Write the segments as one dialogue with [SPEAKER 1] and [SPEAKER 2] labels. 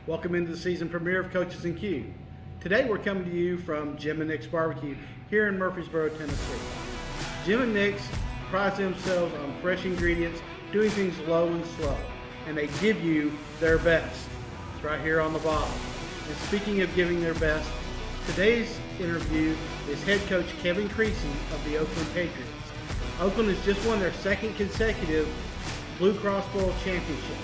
[SPEAKER 1] Welcome into the season premiere of Coaches and Q. Today we're coming to you from Jim and Nick's Barbecue here in Murfreesboro, Tennessee. Jim and Nick's prides themselves on fresh ingredients, doing things low and slow, and they give you their best. It's right here on the bottle. And speaking of giving their best, today's interview is head coach Kevin Creasy of the Oakland Patriots. Oakland has just won their second consecutive BlueCross Bowl championship.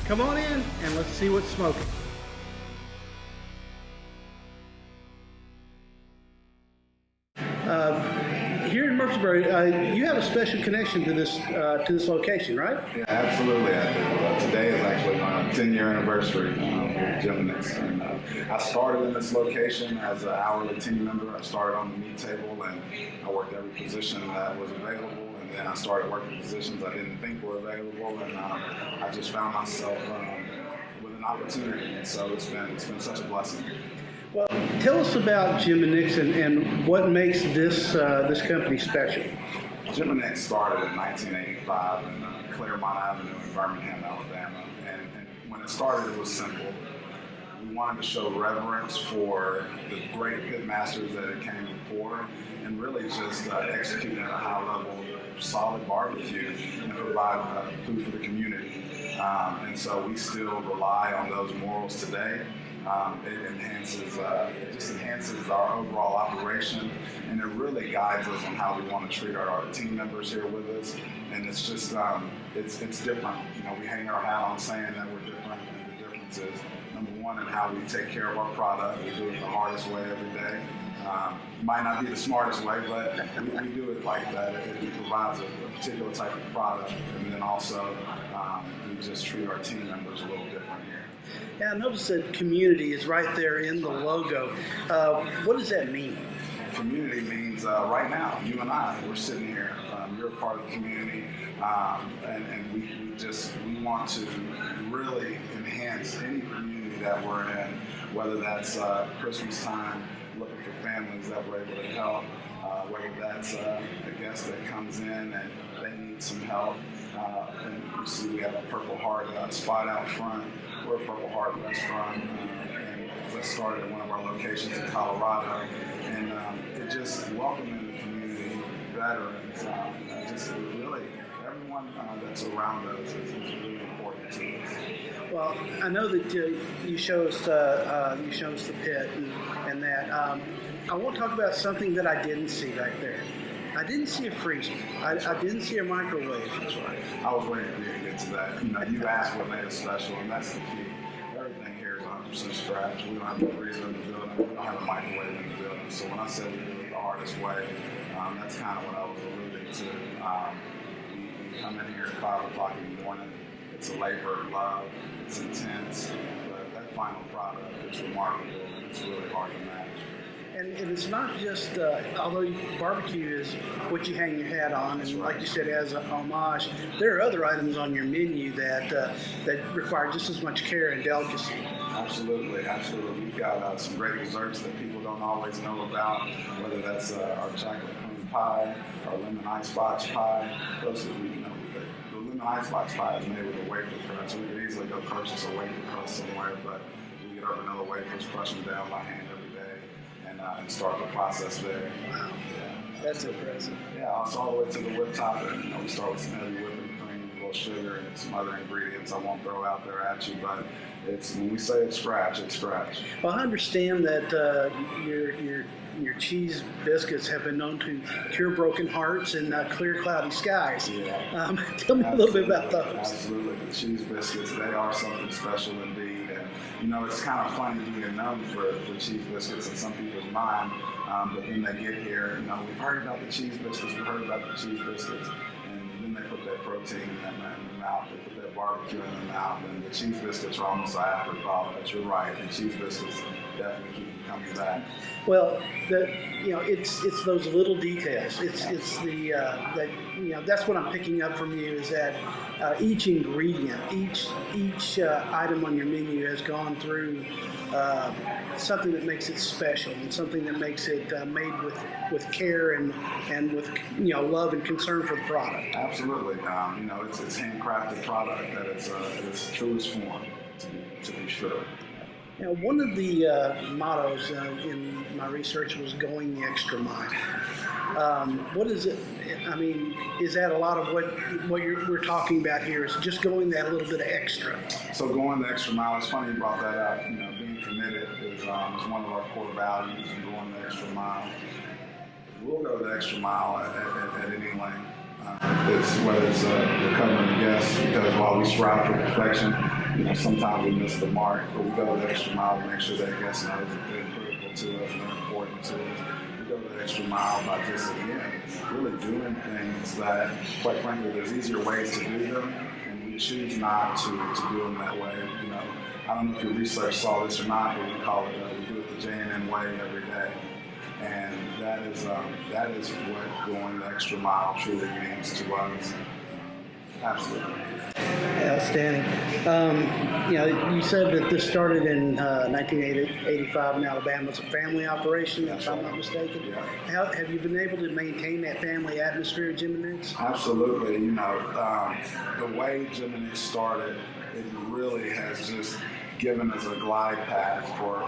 [SPEAKER 1] Come on in and let's see what's smoking. Here in Murfreesboro, you have a special connection to this location, right?
[SPEAKER 2] Yeah, absolutely. I do. Today is actually my 10-year anniversary with Jim and Nick's. And I started in this location as an hourly team member. I started on the meat table, and I worked every position that was available. And then I started working positions I didn't think were available, and I just found myself with an opportunity. And so it's been such a blessing.
[SPEAKER 1] Well, tell us about Jim and Nick's and what makes this company special.
[SPEAKER 2] Jim and Nick's started in 1985 in Claremont Avenue in Birmingham, Alabama. And when it started, it was simple. We wanted to show reverence for the great pit masters that it came before, and really just execute at a high level, solid barbecue, and provide food for the community. And so we still rely on those morals today. It just enhances our overall operation, and it really guides us on how we want to treat our team members here with us. And it's just, it's different. You know, we hang our hat on saying that we're different, and the difference is, number one, in how we take care of our product. We do it the hardest way every day. Might not be the smartest way, but we do it like that. It provides a particular type of product, and then also we just treat our team members a little different here.
[SPEAKER 1] Yeah, I noticed that community is right there in the logo. What does that mean?
[SPEAKER 2] Community means right now, you and I, we're sitting here. You're a part of the community, and we want to really enhance any community that we're in, whether that's Christmas time, looking for families that we're able to help, whether that's a guest that comes in and they need some help. And you see we have a Purple Heart spot out front. We're a Purple Heart restaurant, and that started at one of our locations in Colorado. And it just welcoming the community, veterans, just really everyone that's around us is really important to us.
[SPEAKER 1] Well, I know that you show us the pit and that. I want to talk about something that I didn't see right there. I didn't see a freezer. I didn't see a microwave.
[SPEAKER 2] That's right. I was waiting for you to get to that. You know, you asked what made it special, and that's the key. Everything here is 100% scratch. We don't have a freezer in the building. We don't have a microwave in the building. So when I said we do it the hardest way, that's kind of what I was alluding to. We come in here at 5 o'clock in the morning. It's a labor of love. It's intense. But that final product is remarkable, and it's really hard to match.
[SPEAKER 1] And it's not just, although barbecue is what you hang your hat on, and like you said, as a homage, there are other items on your menu that require just as much care and delicacy.
[SPEAKER 2] Absolutely, absolutely. We've got some great desserts that people don't always know about, whether that's our chocolate cream pie, our lemon icebox pie. Those are, the lemon icebox pie is made with a wafer crust. We could easily go purchase a wafer crust somewhere, but we get our vanilla wafers, crush them down by hand every day, and start the process there.
[SPEAKER 1] Wow.
[SPEAKER 2] Yeah.
[SPEAKER 1] That's impressive.
[SPEAKER 2] Yeah, it's all the way to the whip top, and we start with some heavy whipping cream, a little sugar, and some other ingredients I won't throw out there at you, but it's, when we say it's scratch, it's scratch.
[SPEAKER 1] Well, I understand that your cheese biscuits have been known to cure broken hearts and clear cloudy skies.
[SPEAKER 2] Yeah.
[SPEAKER 1] Tell me a little bit about those.
[SPEAKER 2] Absolutely. The cheese biscuits, they are something special indeed. And, you know, it's kind of funny being known for cheese biscuits in some people's mind, but when they get here, you know, we've heard about the cheese biscuits, we've heard about the cheese biscuits, and then they put that protein in the mouth, they put that barbecue in the mouth, and the cheese biscuits are almost an afterthought. But you're right, the cheese biscuits definitely keep you coming back.
[SPEAKER 1] Well, it's those little details. It's the that, you know, that's what I'm picking up from you, is that each ingredient, each item on your menu has gone through something that makes it special, and something that makes it made with care and with, you know, love and concern for the product.
[SPEAKER 2] Absolutely. You know, it's handcrafted product at its truest form. to be sure.
[SPEAKER 1] Now, one of the mottos in my research was going the extra mile. What is it? I mean, is that a lot of what we're talking about here? Is just going that little bit of extra?
[SPEAKER 2] So going the extra mile, it's funny you brought that up. You know, being committed is one of our core values, and going the extra mile. We'll go the extra mile at any length. Whether it's recovering the guests, because while we strive for perfection, you know, sometimes we miss the mark, but we go the extra mile to make sure that guests know that they're critical to us and they're important to us. We go the extra mile by just, again, really doing things that, quite frankly, there's easier ways to do them, and we choose not to do them that way. You know, I don't know if your research saw this or not, but we call it, we do it the J&N way every day. And that is what going the extra mile truly means to us. Absolutely.
[SPEAKER 1] Outstanding. You know, you said that this started in 1985 in Alabama. It's a family operation, if I'm not mistaken.
[SPEAKER 2] Yeah.
[SPEAKER 1] How have you been able to maintain that family atmosphere at Jim and Nick's?
[SPEAKER 2] Absolutely. You know, the way Jim and Nick started, it really has just given us a glide path for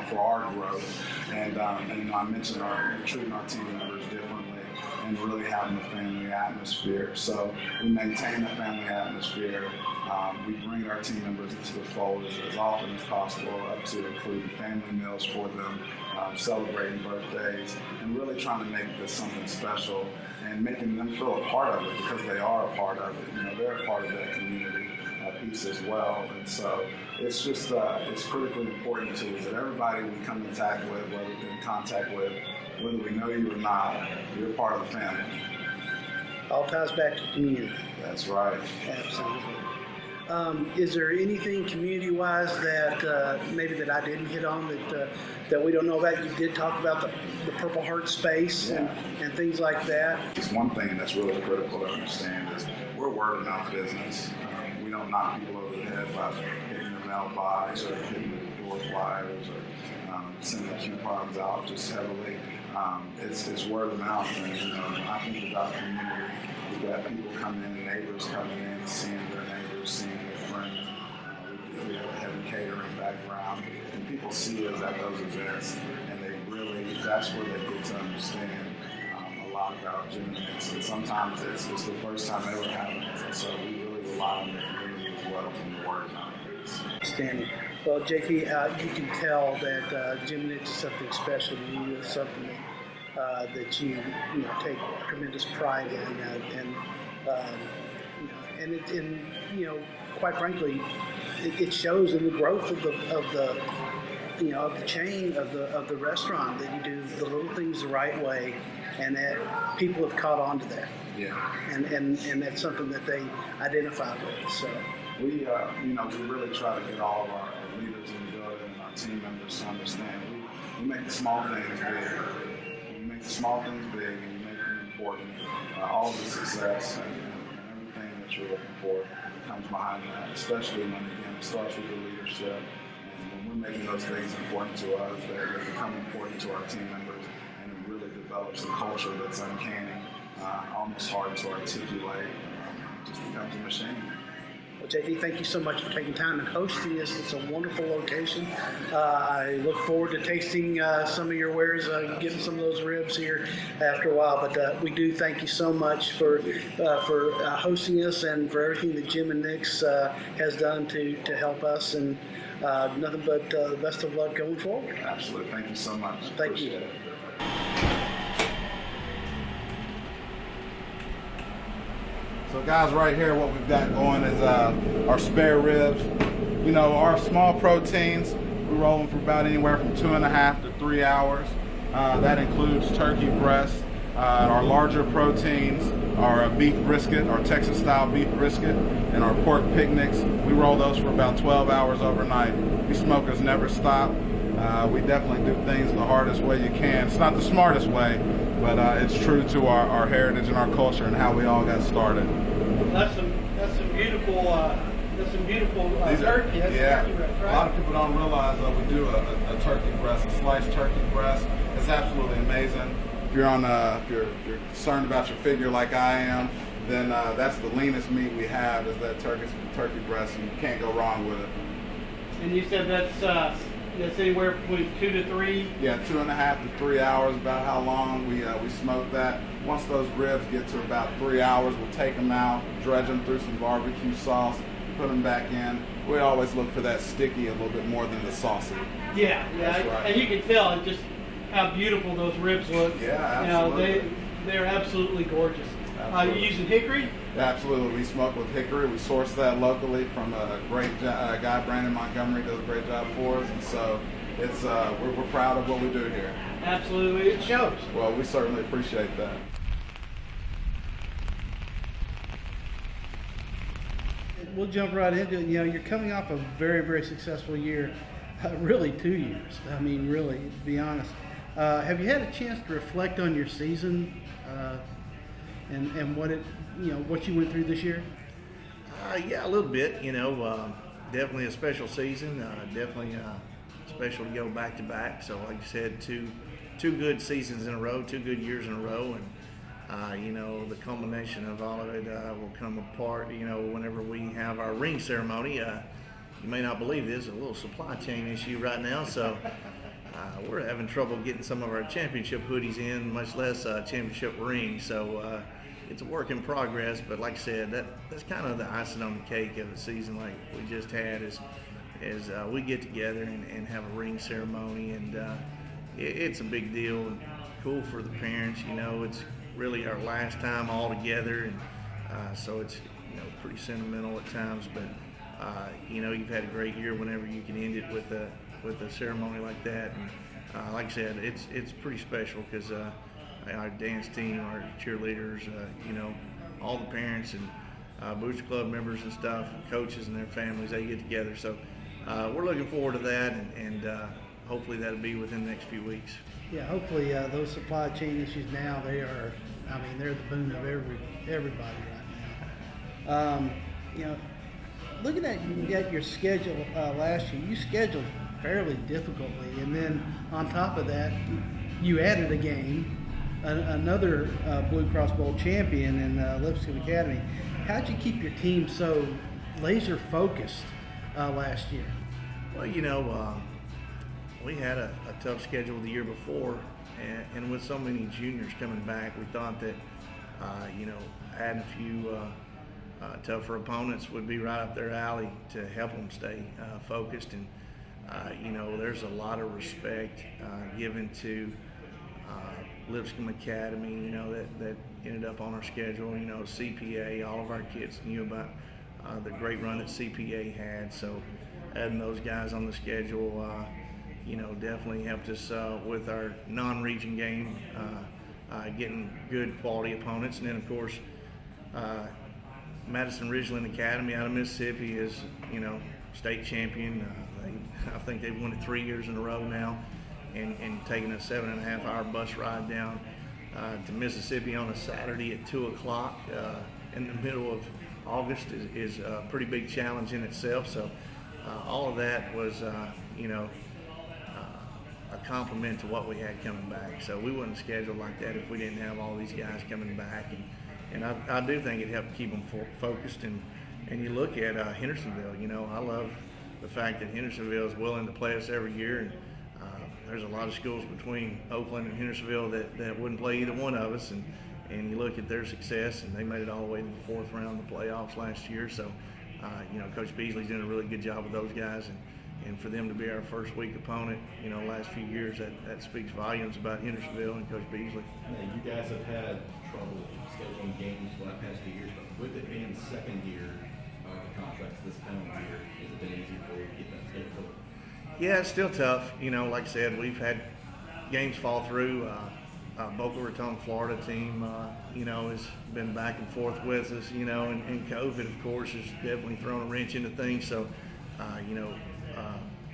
[SPEAKER 2] our growth. And you know, I mentioned treating our team members differently and really having a family atmosphere. So we maintain the family atmosphere. We bring our team members into the fold as often as possible, up to including family meals for them, celebrating birthdays, and really trying to make this something special and making them feel a part of it, because they are a part of it. You know, they're a part of that community piece as well. And so it's just it's critically important to us that everybody we come in contact with, whether we know you or not, you're part of the family.
[SPEAKER 1] All ties back to community.
[SPEAKER 2] That's right.
[SPEAKER 1] Absolutely. Is there anything community-wise that maybe that I didn't hit on that we don't know about? You did talk about the Purple Heart space and things like that.
[SPEAKER 2] It's one thing that's really critical to understand is we're a word-of-mouth business. We don't knock people over the head by hitting the mailbox or hitting the door flyers or sending coupons out just heavily. It's word of mouth, and you know, I think about the community. We've got people coming in, neighbors coming in, seeing their neighbors, seeing their friends. We have a heavy catering background, and people see us at those events, and that's where they get to understand a lot about Jim and Nick's. And sometimes it's the first time ever having it, and so we really rely on the community as well from the word of mouth.
[SPEAKER 1] Outstanding. Well, JT, you can tell that Jim and Nick's is something special to you. It's something that you take tremendous pride in, and quite frankly, it shows in the growth of the chain of the restaurant, that you do the little things the right way, and that people have caught on to that.
[SPEAKER 2] Yeah. And
[SPEAKER 1] that's something that they identify with. So
[SPEAKER 2] we really try to get all of our leaders in the building and our team members to understand we make the small things big. We make the small things big, and we make them important. All of the success and everything that you're looking for comes behind that, especially when, again, it starts with the leadership. And when we're making those things important to us, they become important to our team members, and it really develops a culture that's uncanny, almost hard to articulate. It just becomes a machine.
[SPEAKER 1] Well, JT, thank you so much for taking time and hosting this. It's a wonderful location. I look forward to tasting some of your wares, getting some of those ribs here after a while. But we do thank you so much for hosting us and for everything that Jim and Nick's has done to help us. And nothing but the best of luck going forward.
[SPEAKER 2] Absolutely. Thank you so much.
[SPEAKER 1] Thank you.
[SPEAKER 3] So guys, right here what we've got going is our spare ribs. You know, our small proteins, we roll them for about anywhere from 2.5 to 3 hours. That includes turkey breast. Our larger proteins are beef brisket, our Texas style beef brisket, and our pork picnics. We roll those for about 12 hours overnight. We smokers never stop. We definitely do things the hardest way you can. It's not the smartest way, but it's true to our heritage and our culture and how we all got started.
[SPEAKER 1] That's some beautiful turkey.
[SPEAKER 3] Yeah,
[SPEAKER 1] turkey breast, right?
[SPEAKER 3] A lot of people don't realize that we do a turkey breast, a sliced turkey breast. It's absolutely amazing. If you're concerned about your figure like I am, then that's the leanest meat we have, is that turkey breast, and you can't go wrong with it.
[SPEAKER 1] And you said that's anywhere between 2 to 3.
[SPEAKER 3] Yeah, 2.5 to 3 hours, about how long we smoke that. Once those ribs get to about 3 hours, we'll take them out, dredge them through some barbecue sauce, put them back in. We always look for that sticky a little bit more than the saucy.
[SPEAKER 1] Yeah,
[SPEAKER 3] That's right.
[SPEAKER 1] And you can tell just how beautiful those ribs look.
[SPEAKER 3] Yeah, absolutely.
[SPEAKER 1] They're absolutely gorgeous.
[SPEAKER 3] Absolutely.
[SPEAKER 1] You using hickory?
[SPEAKER 3] Yeah, absolutely. We smoke with hickory. We source that locally from a great guy, Brandon Montgomery, does a great job for us, and so it's we're proud of what we do here.
[SPEAKER 1] Absolutely, it shows.
[SPEAKER 3] Well, we certainly appreciate that.
[SPEAKER 1] We'll jump right into it. You're coming off a very, very successful year, really 2 years. I mean, really, to be honest. Have you had a chance to reflect on your season and what what you went through this year?
[SPEAKER 4] Yeah, a little bit. Definitely a special season. Definitely special to go back to back. So, like you said, two good seasons in a row, 2 good years in a row, and the culmination of all of it will come apart. Whenever we have our ring ceremony. You may not believe this, a little supply chain issue right now. So. We're having trouble getting some of our championship hoodies in, much less championship rings. So it's a work in progress. But like I said, that's kind of the icing on the cake of the season, like we just had, is we get together and have a ring ceremony, and it's a big deal and cool for the parents. It's really our last time all together, and so it's pretty sentimental at times. But you've had a great year whenever you can end it with a ceremony like that, and like I said, it's pretty special because our dance team, our cheerleaders, all the parents and Booster Club members and stuff, and coaches and their families, they get together. So we're looking forward to that, and hopefully that'll be within the next few weeks.
[SPEAKER 1] Yeah, hopefully those supply chain issues now, they're the boon of everybody right now. Looking at your schedule last year, you scheduled fairly difficultly, and then on top of that, you added a game, another BlueCross Bowl champion in Lipscomb Academy. How'd you keep your team so laser focused last year?
[SPEAKER 4] Well, we had a tough schedule the year before, and with so many juniors coming back, we thought that adding a few tougher opponents would be right up their alley to help them stay focused. And there's a lot of respect given to Lipscomb Academy, that ended up on our schedule. CPA, all of our kids knew about the great run that CPA had. So adding those guys on the schedule, definitely helped us with our non-region game, getting good quality opponents. And then, of course, Madison Ridgeland Academy out of Mississippi is, state champion. I think they've won it 3 years in a row now, and taking a 7.5-hour bus ride down to Mississippi on a Saturday at 2 o'clock in the middle of August is a pretty big challenge in itself. So all of that was, a compliment to what we had coming back. So we wouldn't schedule like that if we didn't have all these guys coming back. And I do think it helped keep them focused. And you look at Hendersonville, I love the fact that Hendersonville is willing to play us every year. And there's a lot of schools between Oakland and Hendersonville that wouldn't play either one of us. And you look at their success, and they made it all the way to the 4th round of the playoffs last year. So, Coach Beasley's doing a really good job with those guys. And for them to be our first week opponent, last few years, that speaks volumes about Hendersonville and Coach Beasley.
[SPEAKER 5] You guys have had trouble scheduling games for the past few years, but with it being the second year of the contracts this coming year, has it been easy for you to get that scheduled?
[SPEAKER 4] Yeah, it's still tough. Like I said, we've had games fall through. Boca Raton, Florida team, has been back and forth with us, and COVID, of course, has definitely thrown a wrench into things. So,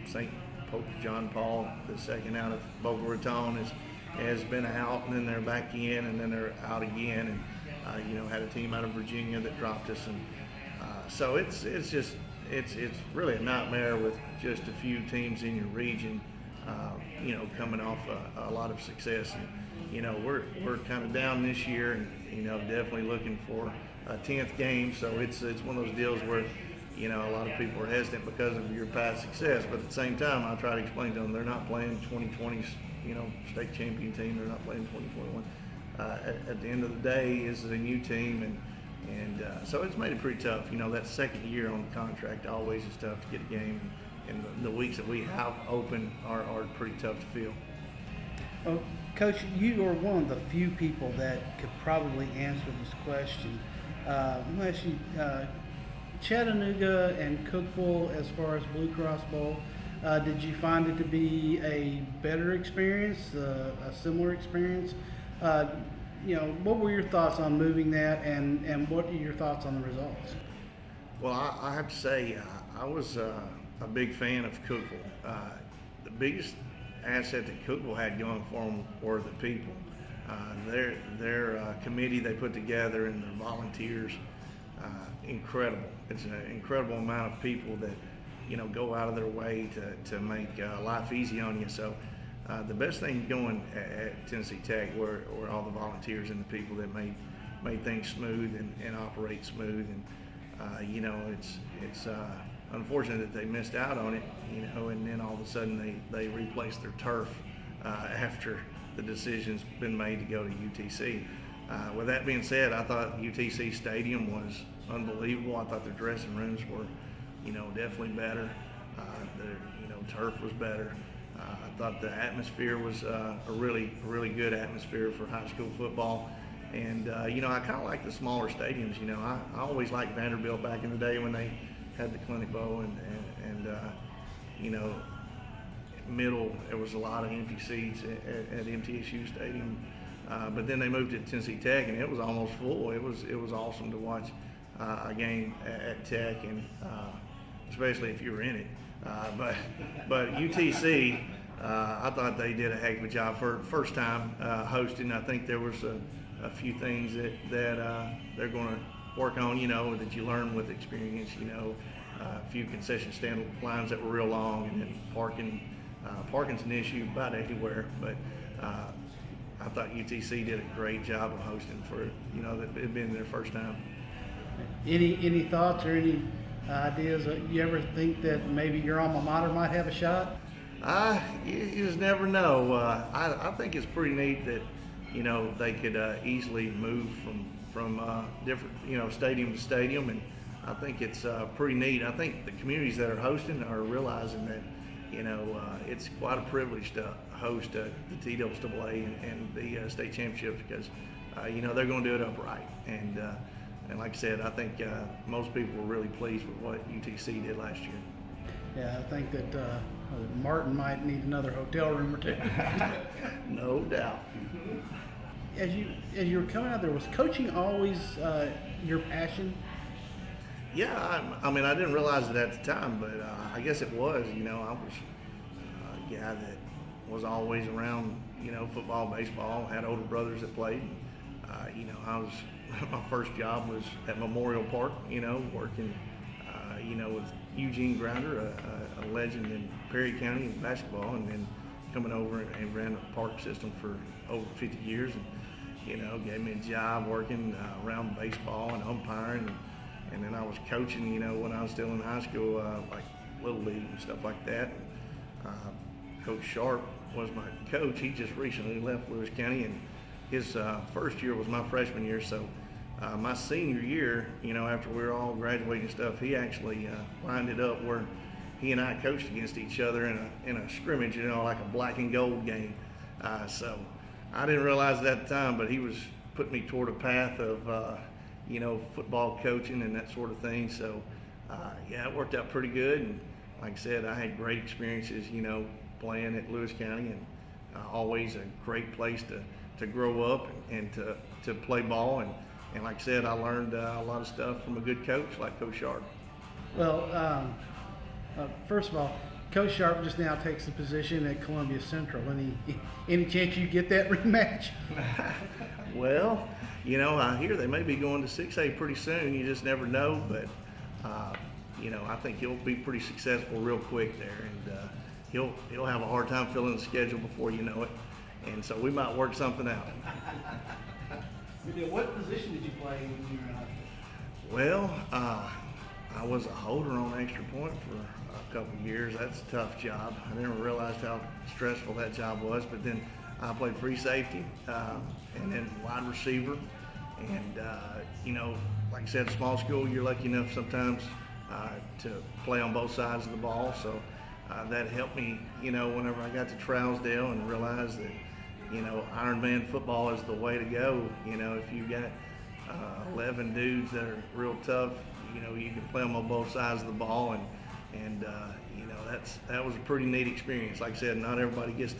[SPEAKER 4] St. Pope John Paul II out of Boca Raton has been out, and then they're back in, and then they're out again, and had a team out of Virginia that dropped us, and so it's really a nightmare with just a few teams in your region, coming off a lot of success. And we're kind of down this year, and definitely looking for a 10th game. So it's one of those deals where a lot of people are hesitant because of your past success. But at the same time, I try to explain to them they're not playing 2020's, state champion team. They're not playing 2021. At the end of the day, this is a new team, and so it's made it pretty tough. That second year on the contract always is tough to get a game, and the weeks that we have open are pretty tough to fill.
[SPEAKER 1] Oh, Coach, you are one of the few people that could probably answer this question. Unless you, Chattanooga and Cookeville, as far as BlueCross Bowl, did you find it to be a better experience, a similar experience? What were your thoughts on moving that, and what are your thoughts on the results?
[SPEAKER 4] Well, I have to say, I was a big fan of Cookeville. The biggest asset that Cookeville had going for them were the people. Their committee they put together and their volunteers, incredible. It's an incredible amount of people that go out of their way to make life easy on you. So the best thing going at Tennessee Tech were all the volunteers and the people that made things smooth and operate smooth. And it's unfortunate that they missed out on it, and then all of a sudden they replaced their turf after the decision's been made to go to UTC. With that being said, I thought UTC Stadium was unbelievable. I thought their dressing rooms were, definitely better. Their turf was better. I thought the atmosphere was a really good atmosphere for high school football. And, I kind of like the smaller stadiums. I always liked Vanderbilt back in the day when they had the Clinic Bowl, and middle, there was a lot of empty seats at MTSU Stadium. But then they moved to Tennessee Tech, and it was almost full. It was awesome to watch a game at Tech, and especially if you were in it. But UTC, I thought they did a heck of a job for first time hosting. I think there was a few things that they're going to work on, that you learn with experience. A few concession stand lines that were real long, and then parking's an issue about anywhere. But I thought UTC did a great job of hosting for that it had been their first time.
[SPEAKER 1] Any thoughts or any ideas? You ever think that maybe your alma mater might have a shot?
[SPEAKER 4] You just never know. I think it's pretty neat that they could easily move from different stadium to stadium, and I think it's pretty neat. I think the communities that are hosting are realizing that it's quite a privilege to host the TWAA and the state championships, because they're going to do it upright. And like I said, I think most people were really pleased with what UTC did last year.
[SPEAKER 1] Yeah, I think that Martin might need another hotel room or two.
[SPEAKER 4] No doubt.
[SPEAKER 1] As you were coming out there, was coaching always your passion?
[SPEAKER 4] Yeah, I mean, I didn't realize it at the time, but I guess it was. I was a guy that was always around, football, baseball, had older brothers that played. My first job was at Memorial Park, working, with Eugene Grounder, a legend in Perry County in basketball, and then coming over and ran the park system for over 50 years, and, gave me a job working around baseball and umpiring, and then I was coaching, when I was still in high school, like Little League and stuff like that. Coach Sharp was my coach. He just recently left Lewis County, and his first year was my freshman year. So my senior year, after we were all graduating and stuff, he actually lined it up where he and I coached against each other in a scrimmage, like a black and gold game. So I didn't realize it at the time, but he was putting me toward a path of, football coaching and that sort of thing. So yeah, it worked out pretty good. And like I said, I had great experiences, playing at Lewis County, and always a great place to grow up and to play ball. And like I said, I learned a lot of stuff from a good coach like Coach Sharp.
[SPEAKER 1] Well, first of all, Coach Sharp just now takes the position at Columbia Central. Any chance you get that rematch?
[SPEAKER 4] Well, I hear they may be going to 6A pretty soon. You just never know, but I think he'll be pretty successful real quick there, and he'll have a hard time filling the schedule before you know it, and so we might work something out.
[SPEAKER 1] What position did you play when you were in high school?
[SPEAKER 4] Well, I was a holder on extra point for a couple of years. That's a tough job. I never realized how stressful that job was. But then I played free safety and then wide receiver. And, like I said, small school, you're lucky enough sometimes to play on both sides of the ball. So that helped me, whenever I got to Trousdale and realized that, Iron Man football is the way to go. If you've got 11 dudes that are real tough, you can play them on both sides of the ball, and that was a pretty neat experience. Like I said, not everybody gets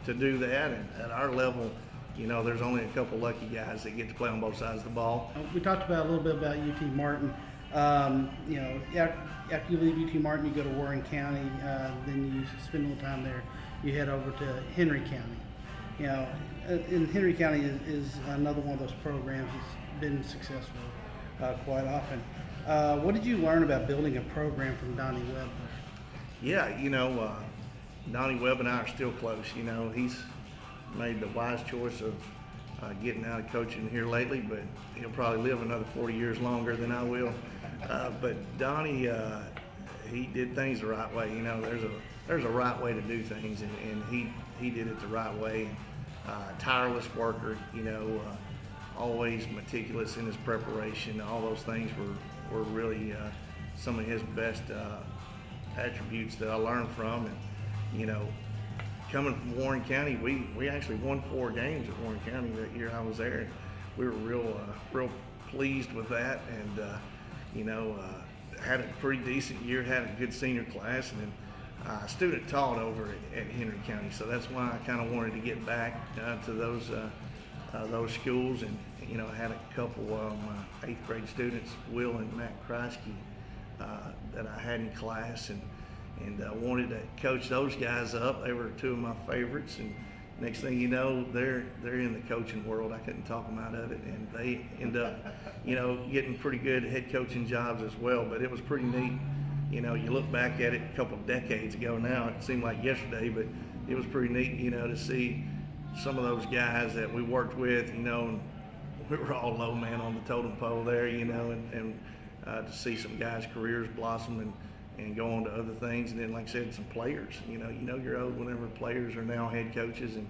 [SPEAKER 4] to do that, and at our level, there's only a couple lucky guys that get to play on both sides of the ball.
[SPEAKER 1] We talked about a little bit about UT Martin. After you leave UT Martin, you go to Warren County. Then you spend a little time there. You head over to Henry County. And Henry County is another one of those programs that's been successful quite often. What did you learn about building a program from Donnie Webb there?
[SPEAKER 4] Yeah, Donnie Webb and I are still close. He's made the wise choice of getting out of coaching here lately, but he'll probably live another 40 years longer than I will. But Donnie, he did things the right way. There's a right way to do things, and he did it the right way. Tireless worker, always meticulous in his preparation. All those things were really some of his best attributes that I learned from. And coming from Warren County, we actually won 4 games at Warren County that year I was there. We were real pleased with that, and had a pretty decent year, had a good senior class, and then student taught over at Henry County. So that's why I kind of wanted to get back to those schools, and I had a couple of my 8th grade students, Will and Matt Creasy, that I had in class, and wanted to coach those guys up. They were 2 of my favorites, and next thing you know, they're in the coaching world. I couldn't talk them out of it, and they end up, getting pretty good head coaching jobs as well. But it was pretty neat. You look back at it a couple of decades ago now, it seemed like yesterday, but it was pretty neat, to see some of those guys that we worked with, and we were all low man on the totem pole there, and to see some guys' careers blossom and go on to other things. And then, like I said, some players, you're old whenever players are now head coaches, and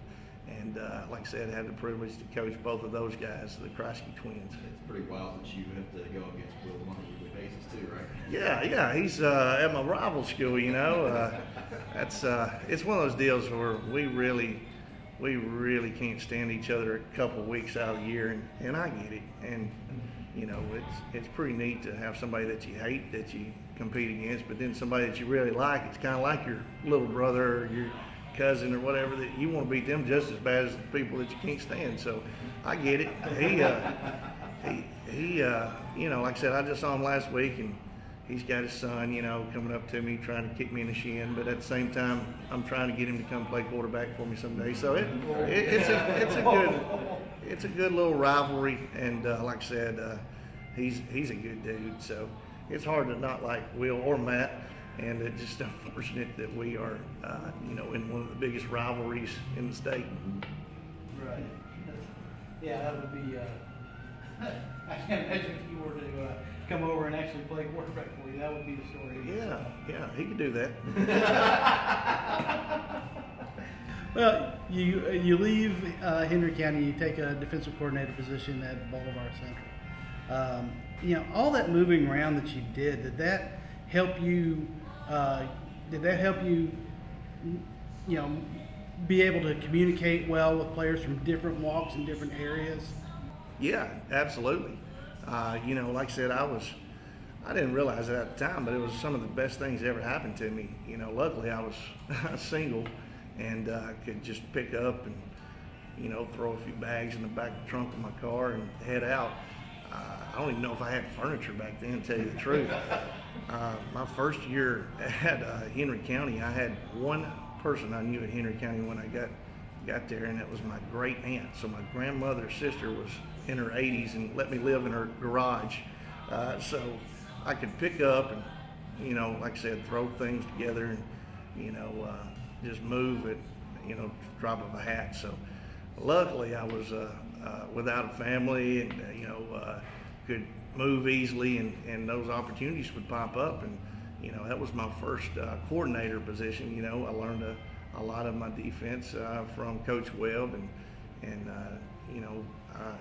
[SPEAKER 4] like I said, I had the privilege to coach both of those guys, the Creasy twins.
[SPEAKER 5] It's pretty wild that you have to go against Will on a weekly basis too, right?
[SPEAKER 4] Yeah, he's at my rival school, it's one of those deals where we really can't stand each other a couple of weeks out of the year, and I get it. And it's pretty neat to have somebody that you hate that you compete against, but then somebody that you really like. It's kind of like your little brother or your cousin or whatever, that you want to beat them just as bad as the people that you can't stand. So I get it. He like I said, I just saw him last week, and he's got his son, coming up to me trying to kick me in the shin, but at the same time, I'm trying to get him to come play quarterback for me someday. So it's a good little rivalry, and like I said, he's a good dude. So it's hard to not like Will or Matt, and it's just unfortunate that we are, in one of the biggest rivalries in the state.
[SPEAKER 1] Right. Yeah, that would be. I can't imagine if you were to come over and actually play quarterback for you. That would be the story.
[SPEAKER 4] Yeah, he could do that.
[SPEAKER 1] Well, you leave Henry County. You take a defensive coordinator position at Boulevard Central. All that moving around that you did that help you? Did that help you? Be able to communicate well with players from different walks and different areas.
[SPEAKER 4] Yeah, absolutely. Like I said, I didn't realize it at the time, but it was some of the best things that ever happened to me. Luckily I was single, and I could just pick up and, throw a few bags in the back of the trunk of my car and head out. I don't even know if I had furniture back then, to tell you the truth. My first year at Henry County, I had one person I knew at Henry County when I got there, and it was my great aunt. So my grandmother's sister was in her 80s and let me live in her garage. So I could pick up and, like I said, throw things together and, just move at, drop of a hat. So luckily I was without a family and, could move easily, and those opportunities would pop up. And that was my first coordinator position. I learned a lot of my defense from Coach Webb, and I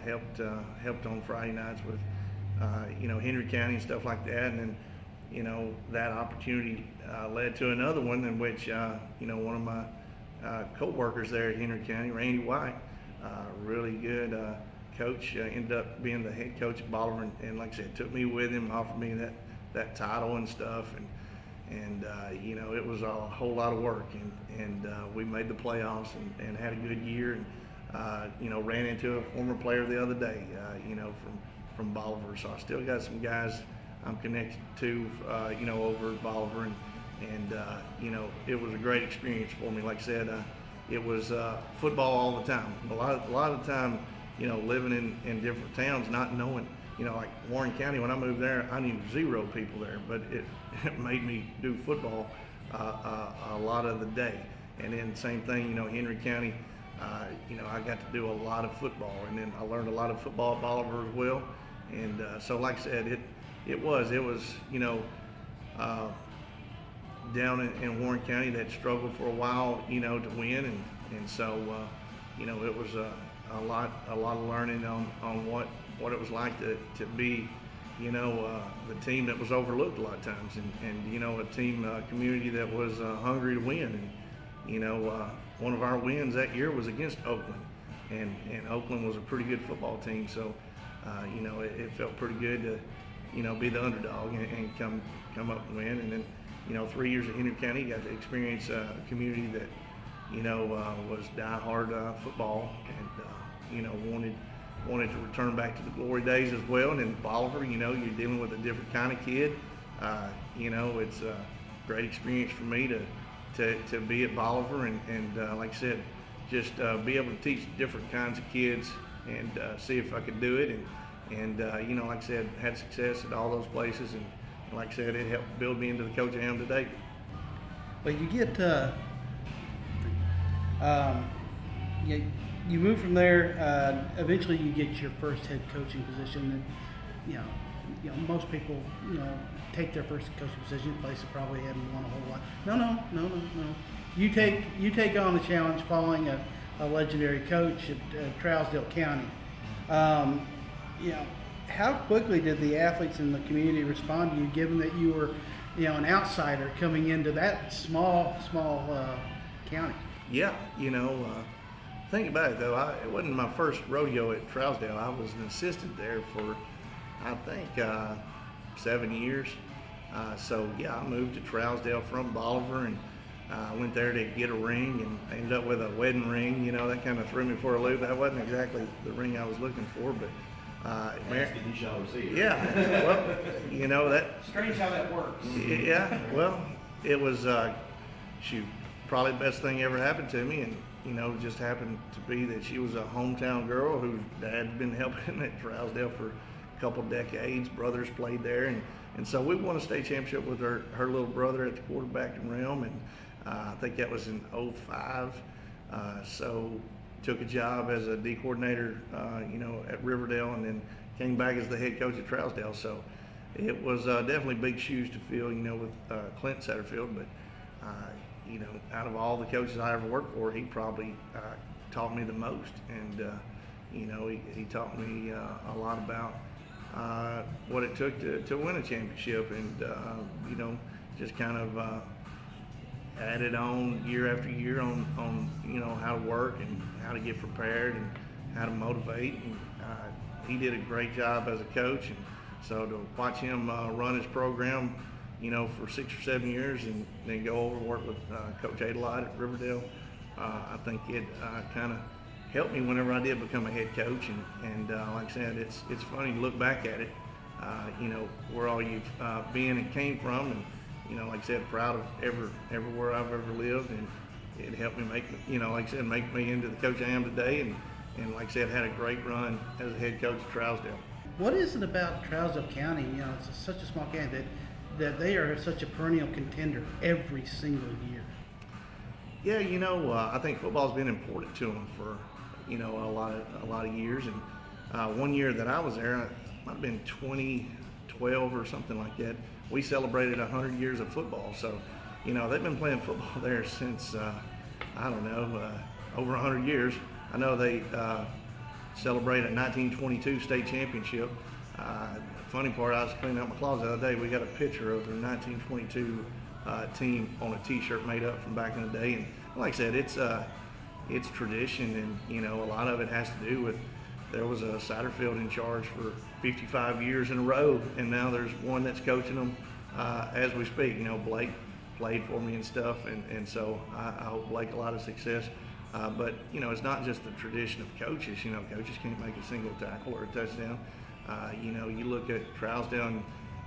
[SPEAKER 4] helped on Friday nights with Henry County and stuff like that. And then that opportunity led to another one in which one of my co-workers there at Henry County, Randy White, really good coach, ended up being the head coach at Bolivar, and like I said, took me with him, offered me that title and stuff, and it was a whole lot of work, and we made the playoffs and had a good year, and ran into a former player the other day, from Bolivar. So I still got some guys I'm connected to, over at Bolivar, and it was a great experience for me. Like I said, it was football all the time. A lot of the time, living in different towns, not knowing, like Warren County, when I moved there, I knew 0 people there, but it made me do football a lot of the day. And then same thing, Henry County, I got to do a lot of football, and then I learned a lot of football at Bolivar as well. And so like I said, it was down in Warren County that struggled for a while, to win, and so it was a lot of learning on what it was like to be, the team that was overlooked a lot of times, and a team community that was hungry to win. And one of our wins that year was against Oakland, and Oakland was a pretty good football team, so it felt pretty good to be the underdog and come up and win. And then 3 years at Henry County, got to experience a community that was diehard football, and wanted to return back to the glory days as well. And in Bolivar, you're dealing with a different kind of kid. It's a great experience for me to be at Bolivar, and like I said, just be able to teach different kinds of kids and see if I could do it. And like I said, had success at all those places, and like I said, it helped build me into the coach I am today.
[SPEAKER 1] Well, you get you move from there. Eventually, you get your first head coaching position. And most people take their first coaching position, a place that probably hadn't won a whole lot. No. You take on the challenge following a legendary coach at Trousdale County. How quickly did the athletes in the community respond to you, given that you were, an outsider coming into that small county?
[SPEAKER 4] Yeah, think about it though. It wasn't my first rodeo at Trousdale. I was an assistant there for, I think, 7 years. So yeah, I moved to Trousdale from Bolivar, and went there to get a ring, and ended up with a wedding ring. That kind of threw me for a loop. That wasn't exactly the ring I was looking for, but.
[SPEAKER 5] You shall receive.
[SPEAKER 4] Yeah, well, that.
[SPEAKER 1] Strange how that works.
[SPEAKER 4] Yeah, well, it was, probably the best thing ever happened to me, and just happened to be that she was a hometown girl whose dad had been helping at Trousdale for a couple decades. Brothers played there, and so we won a state championship with her little brother at the quarterbacking realm, and I think that was in '05. So. Took a job as a D coordinator, at Riverdale, and then came back as the head coach at Trousdale. So it was definitely big shoes to fill, with Clint Satterfield. But out of all the coaches I ever worked for, he probably taught me the most, and he taught me a lot about what it took to win a championship, and just kind of. Added on year after year on how to work and how to get prepared and how to motivate, and he did a great job as a coach, and so to watch him run his program for 6 or 7 years and then go over and work with Coach Adelot at Riverdale, I think it kind of helped me whenever I did become a head coach, and like I said, it's funny to look back at it, where all you've been and came from, and like I said, proud of everywhere I've ever lived, and it helped me make me into the coach I am today, and like I said, had a great run as a head coach at Trousdale.
[SPEAKER 1] What is it about Trousdale County? It's such a small county that they are such a perennial contender every single year.
[SPEAKER 4] Yeah, I think football's been important to them for a lot of years, and one year that I was there, might have been 2012 or something like that. We celebrated 100 years of football. So, you know, they've been playing football there since, I don't know, over 100 years. I know they celebrated a 1922 state championship. Funny part, I was cleaning out my closet the other day. We got a picture of the 1922 team on a T-shirt made up from back in the day. And like I said, it's tradition, and you know, a lot of it has to do with there was a Satterfield in charge for 55 years in a row, and now there's one that's coaching them as we speak. You know, Blake played for me and stuff, and so I hope Blake a lot of success. But you know, it's not just the tradition of coaches. You know, coaches can't make a single tackle or a touchdown. You know, you look at Trousdale,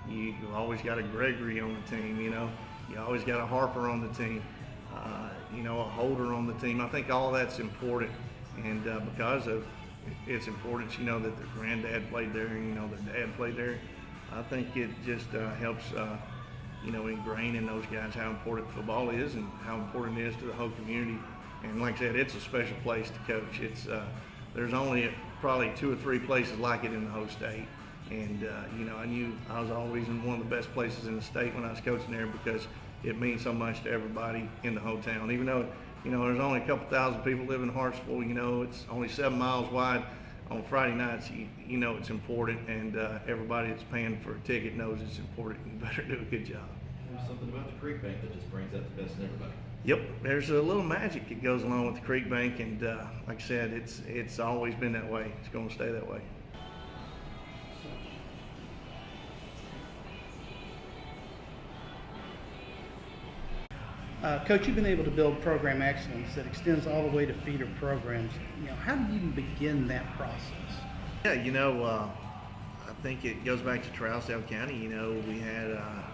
[SPEAKER 4] you always got a Gregory on the team. You know, you always got a Harper on the team. You know, a Holder on the team. I think all that's important, and because of its importance, you know, that their granddad played there, and you know, their dad played there. I think it just helps, you know, ingrain in those guys how important football is and how important it is to the whole community. And like I said, it's a special place to coach. It's there's only probably 2 or 3 places like it in the whole state. And you know, I knew I was always in one of the best places in the state when I was coaching there, because it means so much to everybody in the whole town. Even though, you know, there's only a couple thousand people live in Hartsville, you know, it's only 7 miles wide. On Friday nights, you know it's important, and everybody that's paying for a ticket knows it's important. You better do a good job.
[SPEAKER 5] There's something about the Creek Bank that just brings out the best in everybody.
[SPEAKER 4] Yep, there's a little magic that goes along with the Creek Bank, and like I said, it's always been that way. It's going to stay that way.
[SPEAKER 1] Coach, you've been able to build program excellence that extends all the way to feeder programs. You know, how did you even begin that process?
[SPEAKER 4] Yeah, you know, I think it goes back to Trousdale County. You know, we had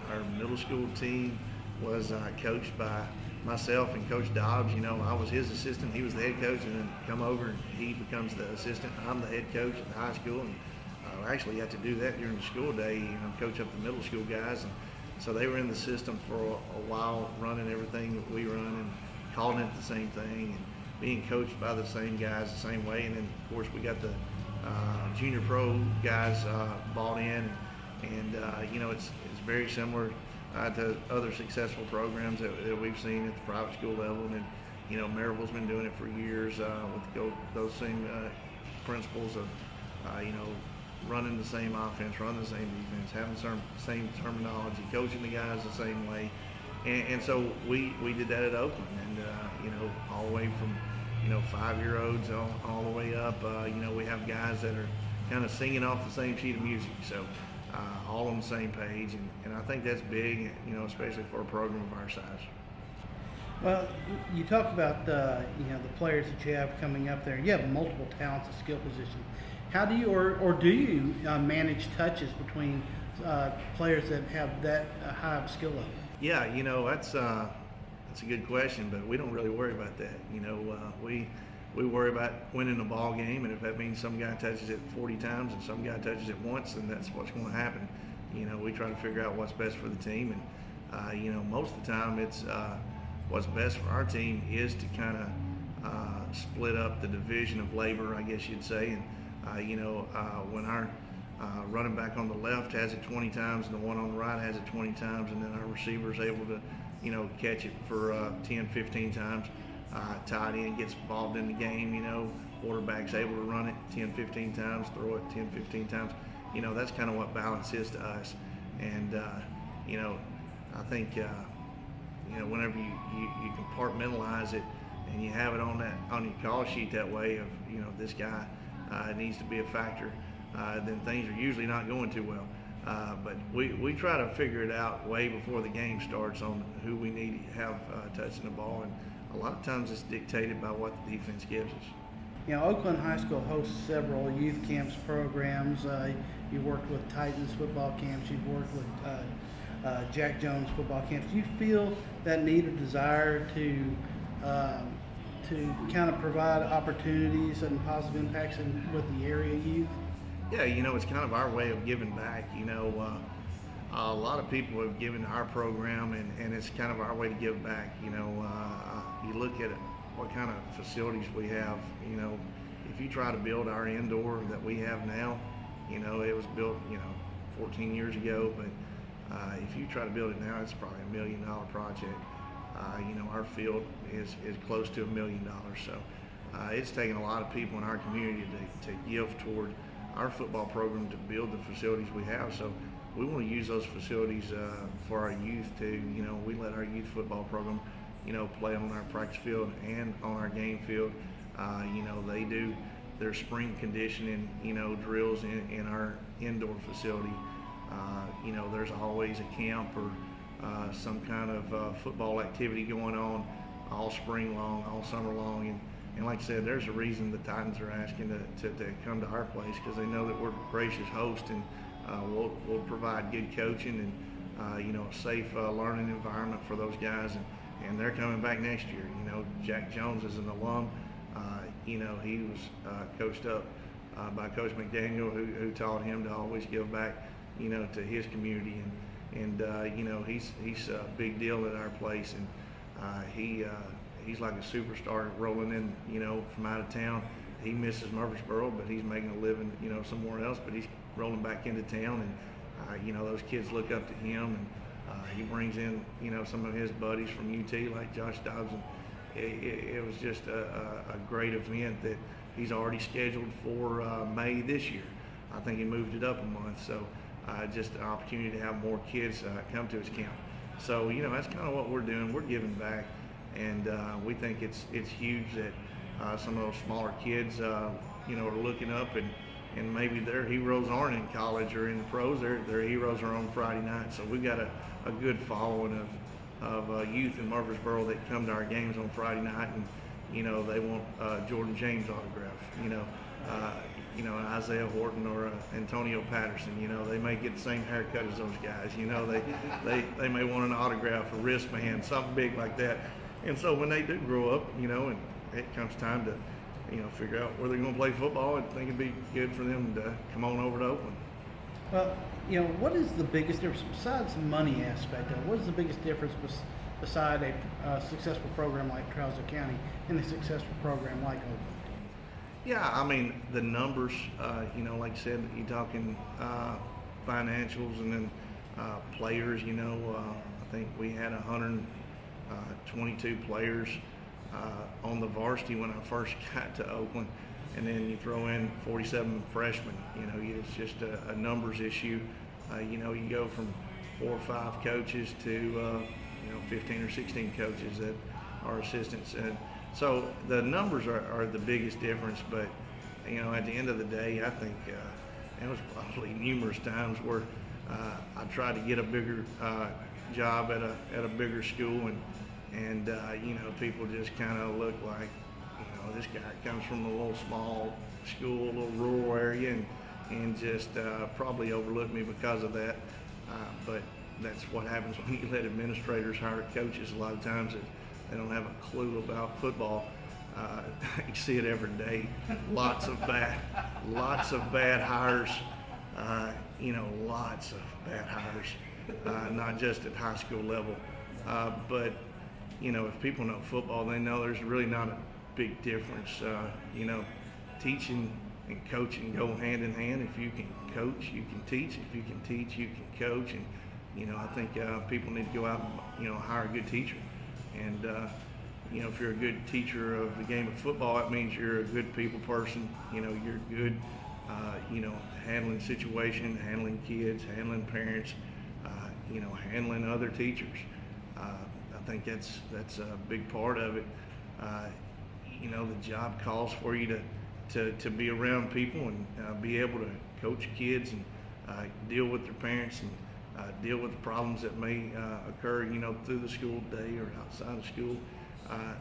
[SPEAKER 4] our middle school team was coached by myself and Coach Dobbs. You know, I was his assistant, he was the head coach, and then come over and he becomes the assistant. I'm the head coach at the high school, and I actually had to do that during the school day, you know, coach up the middle school guys. And so they were in the system for a while, running everything that we run and calling it the same thing and being coached by the same guys the same way. And then, of course, we got the junior pro guys bought in, and you know, it's very similar to other successful programs that we've seen at the private school level. And then, you know, Maryville's been doing it for years with those same principles of, you know, running the same offense, running the same defense, having the same terminology, coaching the guys the same way. And so we did that at Oakland, and you know, all the way from, you know, 5-year-olds all the way up. You know, we have guys that are kind of singing off the same sheet of music, so all on the same page, and I think that's big, you know, especially for a program of our size.
[SPEAKER 1] Well, you talk about you know, the players that you have coming up there. You have multiple talents at skill position. How do you, or do you manage touches between players that have that high of skill level?
[SPEAKER 4] Yeah, you know, that's a good question, but we don't really worry about that. You know, we worry about winning a ball game, and if that means some guy touches it 40 times and some guy touches it once, then that's what's going to happen. You know, we try to figure out what's best for the team, and you know, most of the time it's what's best for our team is to kind of split up the division of labor, I guess you'd say. And you know, when our running back on the left has it 20 times and the one on the right has it 20 times, and then our receiver is able to, you know, catch it for 10, 15 times. Tight end gets involved in the game, you know, quarterback's able to run it 10, 15 times, throw it 10, 15 times. You know, that's kind of what balance is to us. And, you know, I think, you know, whenever you compartmentalize it and you have it on your call sheet that way of, you know, this guy needs to be a factor, then things are usually not going too well. But we try to figure it out way before the game starts on who we need to have touching the ball, and a lot of times it's dictated by what the defense gives us.
[SPEAKER 1] You know, Oakland High School hosts several youth camps programs. You worked with Titans football camps. You've worked with Jack Jones football camps. Do you feel that need or desire to kind of provide opportunities and positive impacts with the area youth?
[SPEAKER 4] Yeah, you know, it's kind of our way of giving back. You know, a lot of people have given to our program, and it's kind of our way to give back. You know, you look at what kind of facilities we have. You know, if you try to build our indoor that we have now, You know, it was built, 14 years ago, but if you try to build it now, it's probably $1 million project. Our field is close to $1 million. So it's taken a lot of people in our community to give toward our football program to build the facilities we have. So we want to use those facilities for our youth too. We let our youth football program, play on our practice field and on our game field. They do their spring conditioning, drills in our indoor facility. There's always a camp or some kind of football activity going on all spring long, all summer long. And like I said, there's a reason the Titans are asking to come to our place, because they know that we're a gracious host, and we'll provide good coaching and a safe learning environment for those guys. And they're coming back next year. Jack Jones is an alum. He was coached up by Coach McDaniel, who taught him to always give back, to his community. And he's a big deal at our place. And he's like a superstar rolling in, from out of town. He misses Murfreesboro, but he's making a living, somewhere else. But he's rolling back into town, and those kids look up to him. And he brings in, some of his buddies from UT, like Josh Dobson. It was just a great event that he's already scheduled for May this year. I think he moved it up a month, so just an opportunity to have more kids come to his camp. So that's kind of what we're doing. We're giving back, and we think it's huge that some of those smaller kids are looking up, and maybe their heroes aren't in college or in the pros. Their heroes are on Friday night. So we've got a good following of youth in Murfreesboro that come to our games on Friday night, and they want Jordan James autograph, an Isaiah Horton or Antonio Patterson. They may get the same haircut as those guys. They may want an autograph, a wristband, something big like that. And so when they do grow up, and it comes time to figure out where they're going to play football, I think it'd be good for them to come on over to Oakland.
[SPEAKER 1] Well, what is the biggest difference, besides the money aspect of it, what is the biggest difference beside a successful program like Trousdale County and a successful program like Oakland?
[SPEAKER 4] Yeah, I mean, the numbers, like I said, you're talking financials, and then players, I think we had 122 players on the varsity when I first got to Oakland. And then you throw in 47 freshmen. It's just a numbers issue. You go from 4 or 5 coaches to 15 or 16 coaches that are assistants, and so the numbers are the biggest difference. But at the end of the day, I think it was probably numerous times where I tried to get a bigger job at a bigger school, and people just kind of look like, this guy comes from a little small school, a little rural area, and just probably overlooked me because of that. But that's what happens when you let administrators hire coaches. A lot of times they don't have a clue about football. You see it every day. Lots of bad hires. Lots of bad hires. Not just at high school level, but if people know football, they know there's really not a big difference. Teaching and coaching go hand in hand. If you can coach, you can teach. If you can teach, you can coach. And I think people need to go out and hire a good teacher. And if you're a good teacher of the game of football, that means you're a good people person. You're good. Handling situation, handling kids, handling parents. Handling other teachers. I think that's a big part of it. The job calls for you to be around people and be able to coach kids and deal with their parents and deal with the problems that may occur, through the school day or outside of school.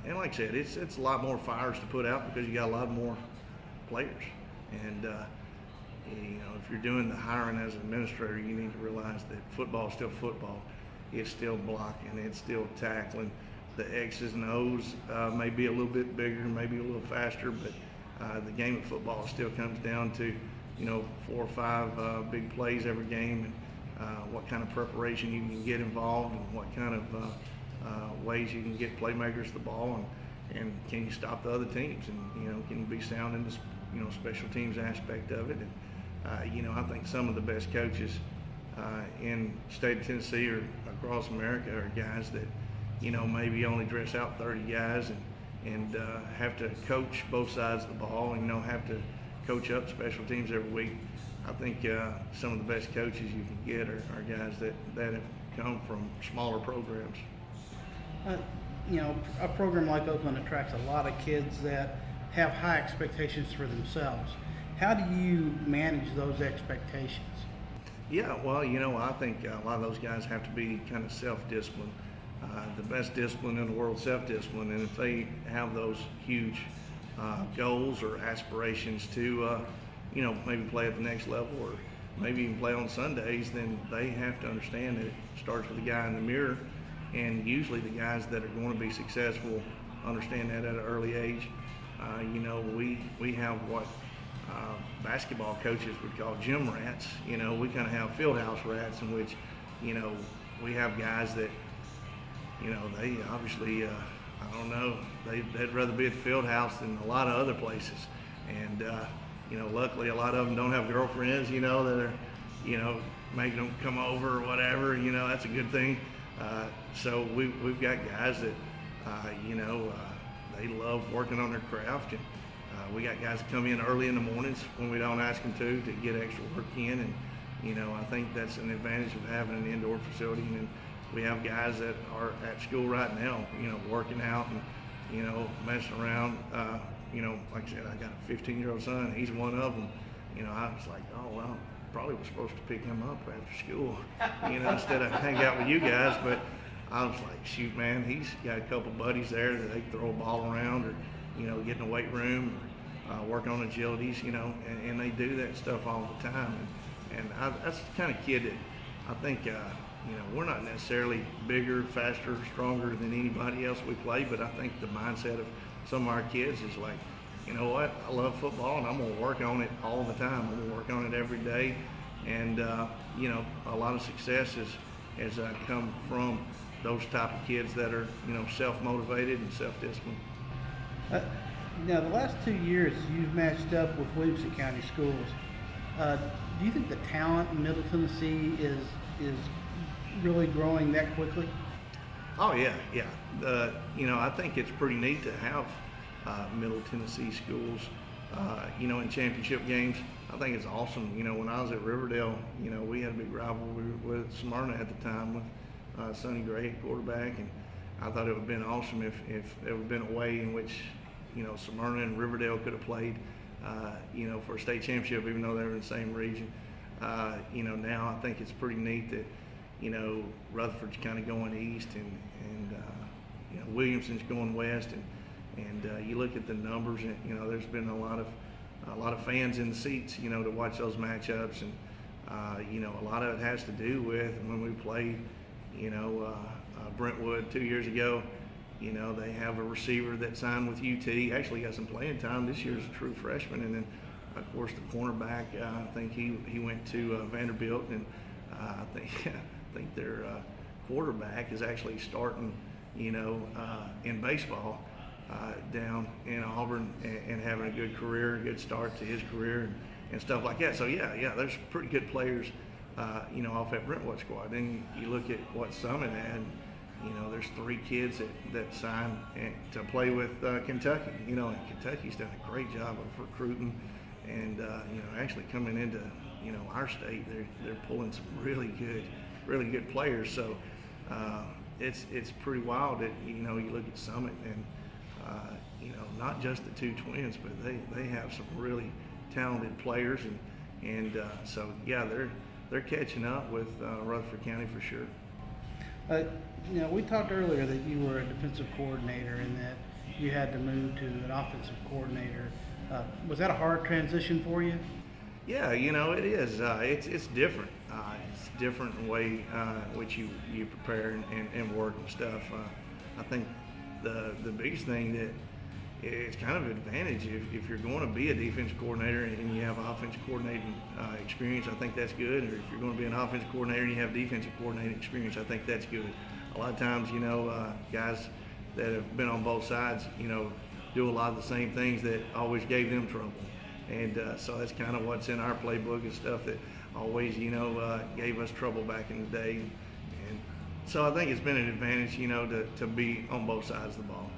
[SPEAKER 4] And like I said, it's a lot more fires to put out because you got a lot more players. And if you're doing the hiring as an administrator, you need to realize that football is still football. It's still blocking. It's still tackling. The X's and O's may be a little bit bigger, maybe a little faster, but the game of football still comes down to 4 or 5 big plays every game, and what kind of preparation you can get involved, and what kind of ways you can get playmakers the ball, and can you stop the other teams, and can you be sound in the special teams aspect of it, I think some of the best coaches in the state of Tennessee or across America are guys that, maybe only dress out 30 guys and have to coach both sides of the ball and, have to coach up special teams every week. I think some of the best coaches you can get are guys that have come from smaller programs.
[SPEAKER 1] A program like Oakland attracts a lot of kids that have high expectations for themselves. How do you manage those expectations?
[SPEAKER 4] Yeah, well, I think a lot of those guys have to be kind of self-disciplined. The best discipline in the world is self-discipline, and if they have those huge goals or aspirations to, maybe play at the next level or maybe even play on Sundays, then they have to understand that it starts with the guy in the mirror, and usually the guys that are going to be successful understand that at an early age. We have what basketball coaches would call gym rats. We kind of have field house rats in which, we have guys that, they obviously, they'd rather be at the field house than a lot of other places. And, luckily a lot of them don't have girlfriends, that are, making them come over or whatever, that's a good thing. So we've got guys that, they love working on their craft. And we got guys that come in early in the mornings when we don't ask them to get extra work in. And, I think that's an advantage of having an indoor facility. And we have guys that are at school right now, working out and, messing around. Like I said, I got a 15-year-old son. He's one of them. I was like, oh, well, probably was supposed to pick him up after school, instead of hang out with you guys. But I was like, shoot, man, he's got a couple buddies there that they throw a ball around or, get in the weight room, work on agilities, and they do that stuff all the time. And that's the kind of kid that I think, we're not necessarily bigger, faster, stronger than anybody else we play, but I think the mindset of some of our kids is like, you know what, I love football and I'm going to work on it all the time. I'm going to work on it every day. And, a lot of success has come from those type of kids that are, self-motivated and self-disciplined.
[SPEAKER 1] Now, the last 2 years you've matched up with Williamson County schools. Do you think the talent in Middle Tennessee is really growing that quickly?
[SPEAKER 4] Oh yeah. I think it's pretty neat to have Middle Tennessee schools, in championship games. I think it's awesome. When I was at Riverdale, we had a big rivalry with Smyrna at the time with Sonny Gray at quarterback, and I thought it would have been awesome if there would have been a way in which, Smyrna and Riverdale could have played, for a state championship, even though they were in the same region. Now I think it's pretty neat that, Rutherford's kind of going east and Williamson's going west, and you look at the numbers, and there's been a lot of fans in the seats, to watch those matchups, and a lot of it has to do with when we played, Brentwood 2 years ago. They have a receiver that signed with UT, actually got some playing time this year's a true freshman, and then of course the cornerback, I think he went to Vanderbilt, and I think their quarterback is actually starting, in baseball down in Auburn and having a good career, a good start to his career and stuff like that. So yeah, there's pretty good players, off that Brentwood squad. Then you look at what Summit had. There's 3 kids that signed to play with Kentucky. And Kentucky's done a great job of recruiting, and actually coming into our state, they're pulling some really good players. So it's pretty wild that you look at Summit and not just the 2 twins, but they have some really talented players, and so yeah, they're catching up with Rutherford County for sure.
[SPEAKER 1] We talked earlier that you were a defensive coordinator and that you had to move to an offensive coordinator. Was that a hard transition for you?
[SPEAKER 4] Yeah, it is. It's different. It's different in the way which you prepare and work and stuff. I think the biggest thing that it's kind of an advantage if you're going to be a defensive coordinator and you have offensive coordinating experience, I think that's good. Or if you're going to be an offensive coordinator and you have defensive coordinating experience, I think that's good. A lot of times, guys that have been on both sides, do a lot of the same things that always gave them trouble. And so that's kind of what's in our playbook and stuff that always, gave us trouble back in the day. And so I think it's been an advantage, to be on both sides of the ball.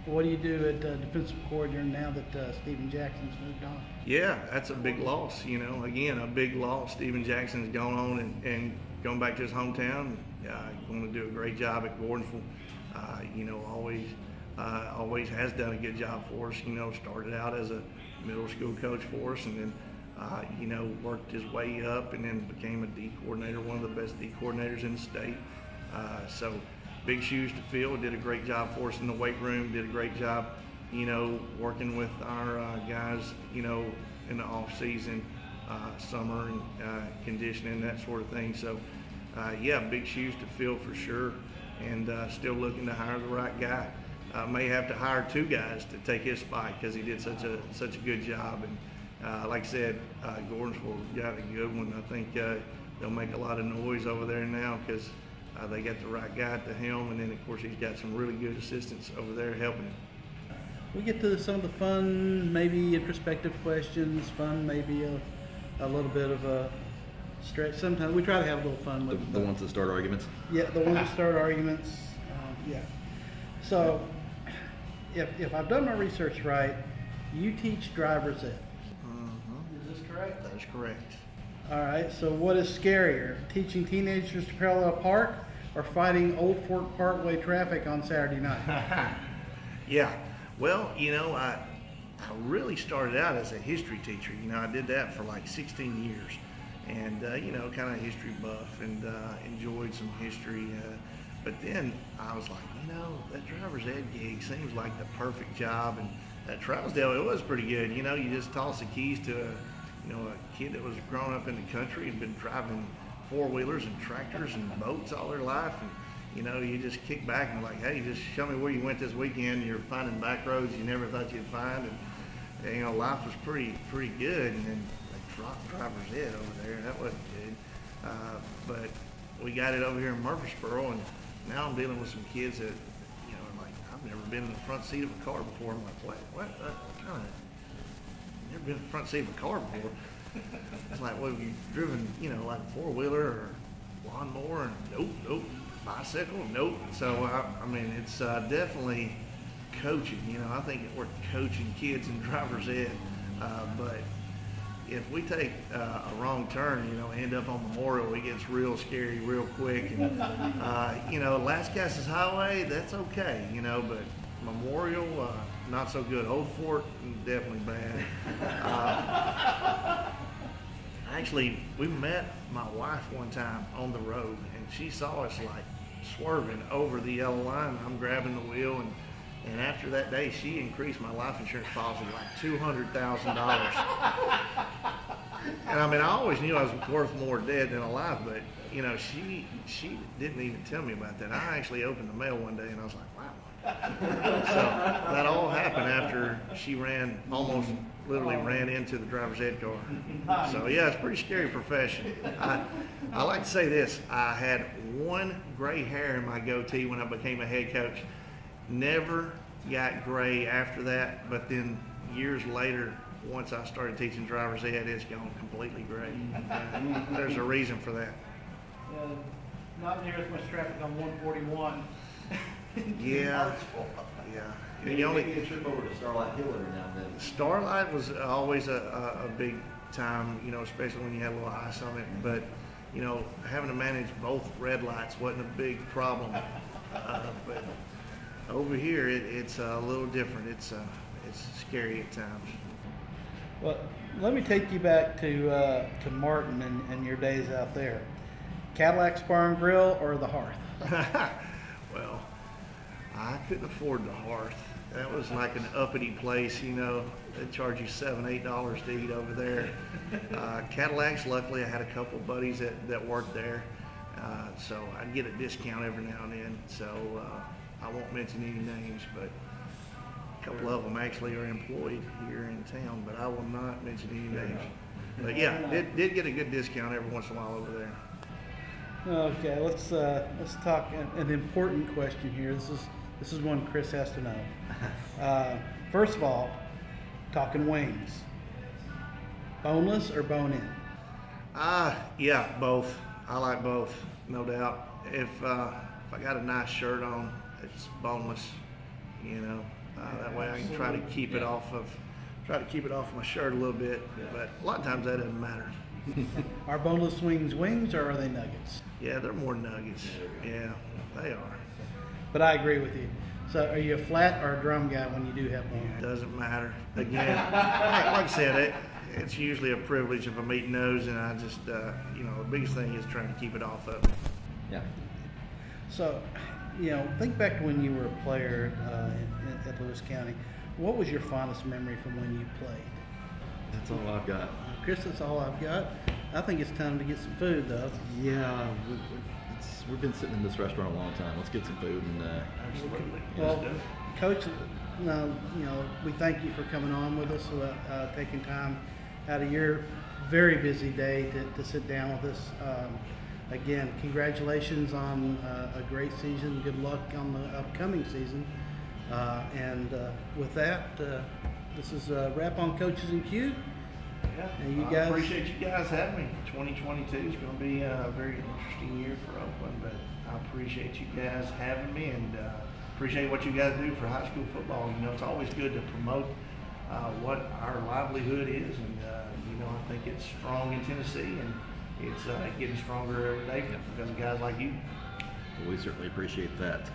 [SPEAKER 1] What do you do at defensive coordinator now that Steven Jackson's moved on?
[SPEAKER 4] Yeah, that's a big loss. Again, a big loss. Steven Jackson's gone on and going back to his hometown. Going to do a great job at Gordonsville. Always has done a good job for us. Started out as a middle school coach for us, and then worked his way up, and then became a D coordinator, one of the best D coordinators in the state. So big shoes to fill. Did a great job for us in the weight room. Did a great job, working with our guys, in the off season, summer and conditioning, that sort of thing. So big shoes to fill for sure, and still looking to hire the right guy. May have to hire 2 guys to take his spot because he did such a good job. And like I said, Gordonsville got a good one. I think they'll make a lot of noise over there now because they got the right guy at the helm, and then of course he's got some really good assistants over there helping him.
[SPEAKER 1] We get to some of the fun, maybe introspective questions. Fun, maybe a little bit of a stretch. Sometimes we try to have a little fun with
[SPEAKER 6] the ones that start arguments.
[SPEAKER 1] Yeah, the ones that start arguments. Yeah. So, if I've done my research right, you teach driver's ed.
[SPEAKER 4] Mm-hmm.
[SPEAKER 1] Is this correct?
[SPEAKER 4] That is correct.
[SPEAKER 1] All right. So, what is scarier, teaching teenagers to parallel park, or fighting Old Fort Parkway traffic on Saturday night?
[SPEAKER 4] Yeah. Well, I really started out as a history teacher. I did that for like 16 years. And, kind of history buff, and enjoyed some history. But then I was like, that driver's ed gig seems like the perfect job. And at Trousdale, it was pretty good. You just toss the keys to a kid that was growing up in the country and been driving 4-wheelers and tractors and boats all their life. And, you just kick back and like, hey, just show me where you went this weekend. You're finding back roads you never thought you'd find. And, life was pretty good. And then dropped driver's ed over there. That wasn't good. But we got it over here in Murfreesboro, and now I'm dealing with some kids that, like, I've never been in the front seat of a car before. I'm like, what? Never been in the front seat of a car before. It's like, well, you've driven, like a 4-wheeler or lawnmower, and nope. Bicycle, nope. So, it's definitely coaching. I think we're coaching kids in driver's ed. But if we take a wrong turn, end up on Memorial, it gets real scary real quick. And, Lascassas Highway, that's okay, but Memorial, not so good. Old Fort, definitely bad. Actually, we met my wife one time on the road, and she saw us like swerving over the yellow line. I'm grabbing the wheel, and after that day, she increased my life insurance policy like $200,000. And I always knew I was worth more dead than alive, but she didn't even tell me about that. I actually opened the mail one day, and I was like, wow. So that all happened after she almost literally ran into the driver's ed car. So yeah, it's a pretty scary profession. I like to say this: I had one gray hair in my goatee when I became a head coach. Never got gray after that, but then years later, once I started teaching driver's ed, it's gone completely gray. There's a reason for that.
[SPEAKER 1] Not near as much traffic on 141.
[SPEAKER 4] Yeah.
[SPEAKER 5] You only get a trip over to Starlight Hill every now and then.
[SPEAKER 4] Starlight was always a big time, especially when you had a little ice on it. But, having to manage both red lights wasn't a big problem. But over here, it's a little different. It's scary at times.
[SPEAKER 1] Well, let me take you back to Martin and your days out there. Cadillac Bar and Grill or the Hearth?
[SPEAKER 4] Well, I couldn't afford the Hearth. That was like an uppity place, They'd charge you $7, $8 to eat over there. Cadillacs, luckily, I had a couple buddies that worked there, so I'd get a discount every now and then. So I won't mention any names, but a couple of them actually are employed here in town, but I will not mention any names. But yeah, did get a good discount every once in a while over there.
[SPEAKER 1] Okay, let's talk an important question here. This is one Chris has to know. First of all, talking wings. Boneless or bone-in?
[SPEAKER 4] Yeah, both. I like both, no doubt. If I got a nice shirt on, it's boneless. You know, that way I can try to keep it off of my shirt a little bit. But a lot of times that doesn't matter.
[SPEAKER 1] Are boneless wings wings or are they nuggets?
[SPEAKER 4] Yeah, they're more nuggets. Yeah, they are.
[SPEAKER 1] But I agree with you. So are you a flat or a drum guy when you do have bone?
[SPEAKER 4] Doesn't matter. Again, like I said, it's usually a privilege if I'm eating those, and I just, the biggest thing is trying to keep it off of me.
[SPEAKER 6] Yeah.
[SPEAKER 1] So, think back to when you were a player at Lewis County. What was your fondest memory from when you played?
[SPEAKER 6] That's all I've got.
[SPEAKER 1] Chris, that's all I've got. I think it's time to get some food, though.
[SPEAKER 6] Yeah, we've been sitting in this restaurant a long time. Let's get some food and.
[SPEAKER 4] Absolutely.
[SPEAKER 1] Well, Coach, we thank you for coming on with us, taking time out of your very busy day to sit down with us. Again, congratulations on a great season. Good luck on the upcoming season. And with that, this is a wrap on Coaches and Q.
[SPEAKER 4] Yeah,
[SPEAKER 1] And you
[SPEAKER 4] I
[SPEAKER 1] guys-
[SPEAKER 4] appreciate you guys having me. 2022 is going to be a very interesting year for Oakland, but I appreciate you guys having me and appreciate what you guys do for high school football. It's always good to promote what our livelihood is, and I think it's strong in Tennessee, and it's getting stronger every day because of guys like you.
[SPEAKER 6] We certainly appreciate that.